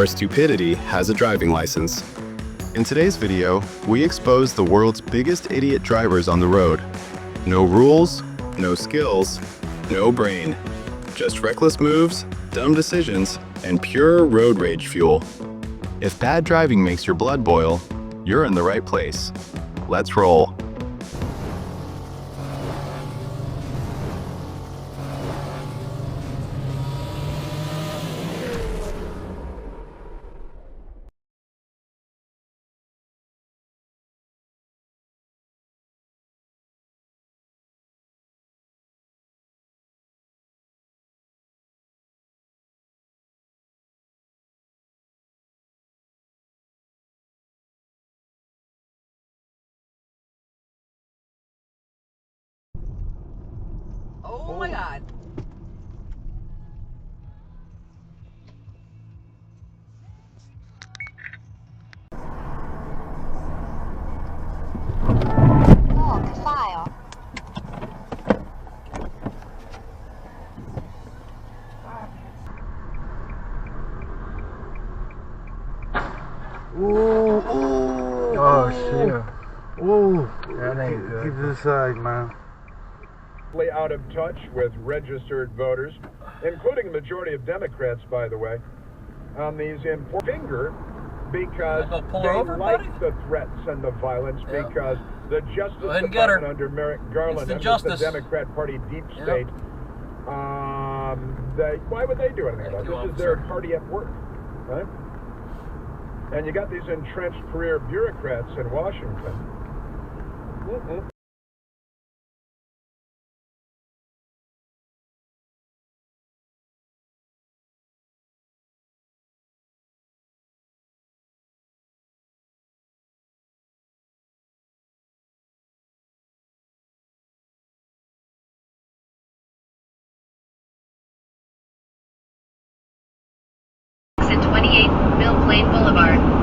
or stupidity has a driving license. In today's video, we expose the world's biggest idiot drivers on the road. No rules, no skills, no brain. Just reckless moves, dumb decisions, and pure road rage fuel. If bad driving makes your blood boil, you're in the right place. Let's roll. Oh my God. Log file. Ooh, Oh shit. ooh. That ain't good. Keep this side, man. Out of touch with registered voters, including the majority of Democrats, by the way, on these important finger because they like the threats and the violence because the Justice Department under Merrick Garland and the Democrat Party deep state, why would they do anything about it? This is their party at work, right? And you got these entrenched career bureaucrats in Washington. Exit 28, Mill Plain Boulevard.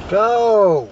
Go!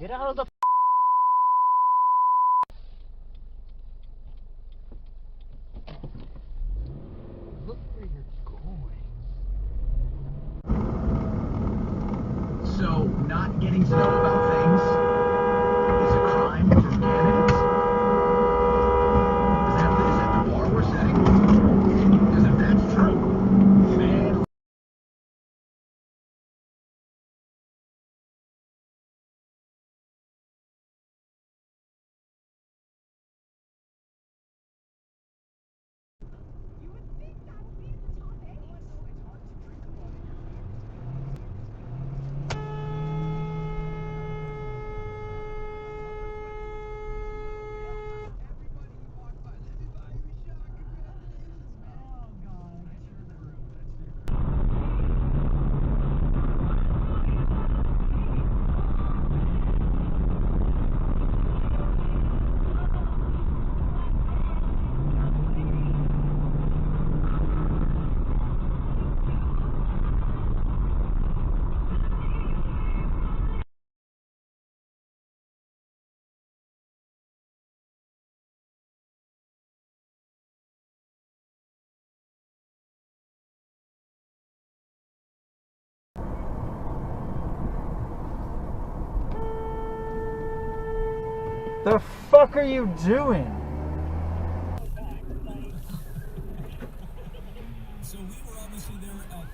Get out of the. Look where you're going. So, not getting to know about things is a crime for candidates? Is that the bar we're setting? Because if that's true, man. The fuck are you doing? So we were obviously there at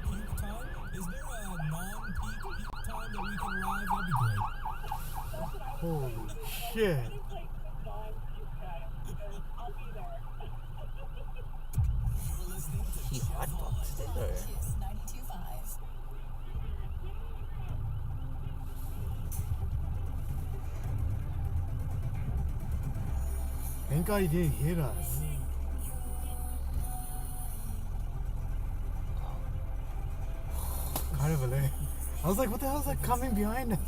peak time. Is there a non-peak time that we can arrive? That'd be great. Holy shit. You're listening to He hotboxed it or? Kiss 92.5. Thank God he didn't hit us. Kind of a lame. I was like, what the hell is that coming behind us?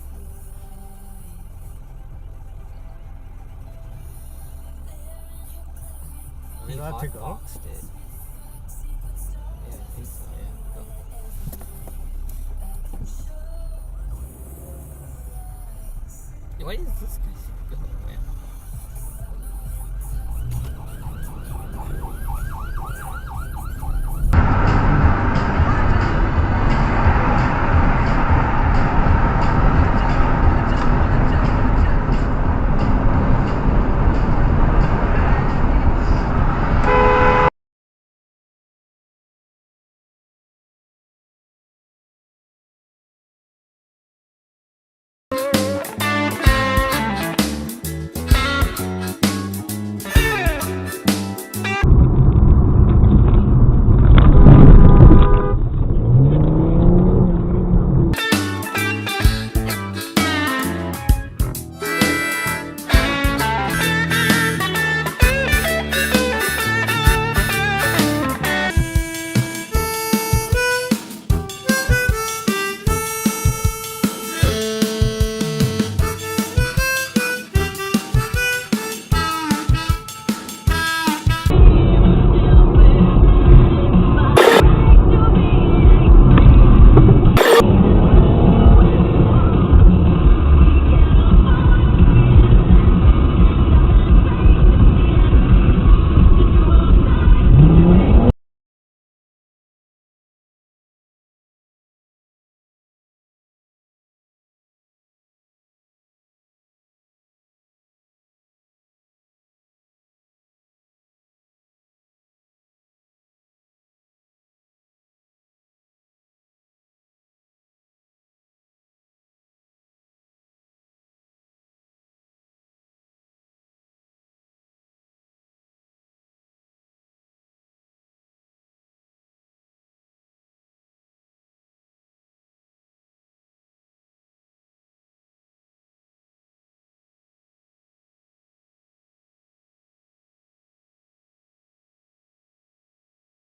He allowed to go? hotboxed it. Yeah, I think so, yeah. Go. Yeah, why is this guy go, man?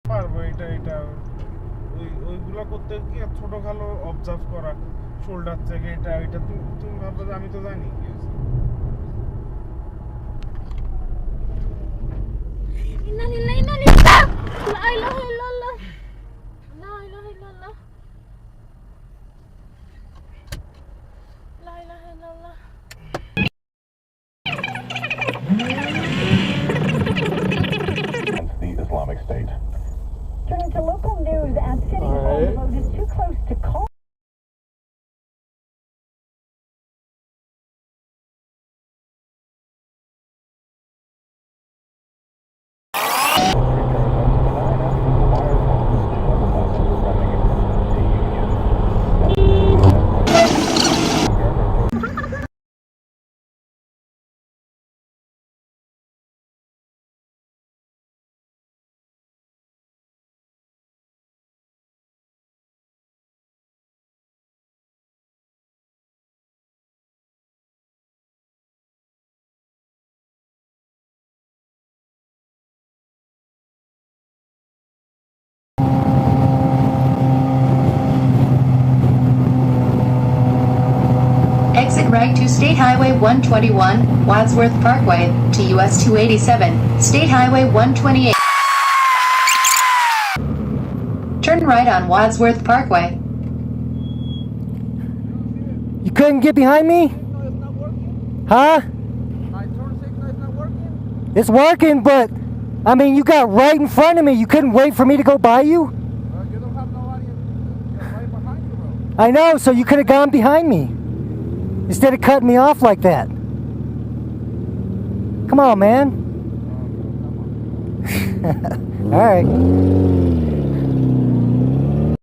পারবো এটা ওইগুলো করতে কি ছোট খালো observe করা shoulder থেকে এটা তুমি ভাবো যে আমি তো জানি কি আছে Inna lillahi inna illallah. La ilaha illallah. La ilaha illallah. La ilaha illallah. The Islamic State. Turning to local news, as City Hall, the vote is too close to call. Exit right to State Highway 121, Wadsworth Parkway, to US 287, State Highway 128. Turn right on Wadsworth Parkway. You couldn't get behind me? Huh? It's working, but I mean, you got right in front of me. You couldn't wait for me to go by you? You don't have nobody right behind you, bro. I know, so you could have gone behind me instead of cutting me off like that. Come on, man. All right.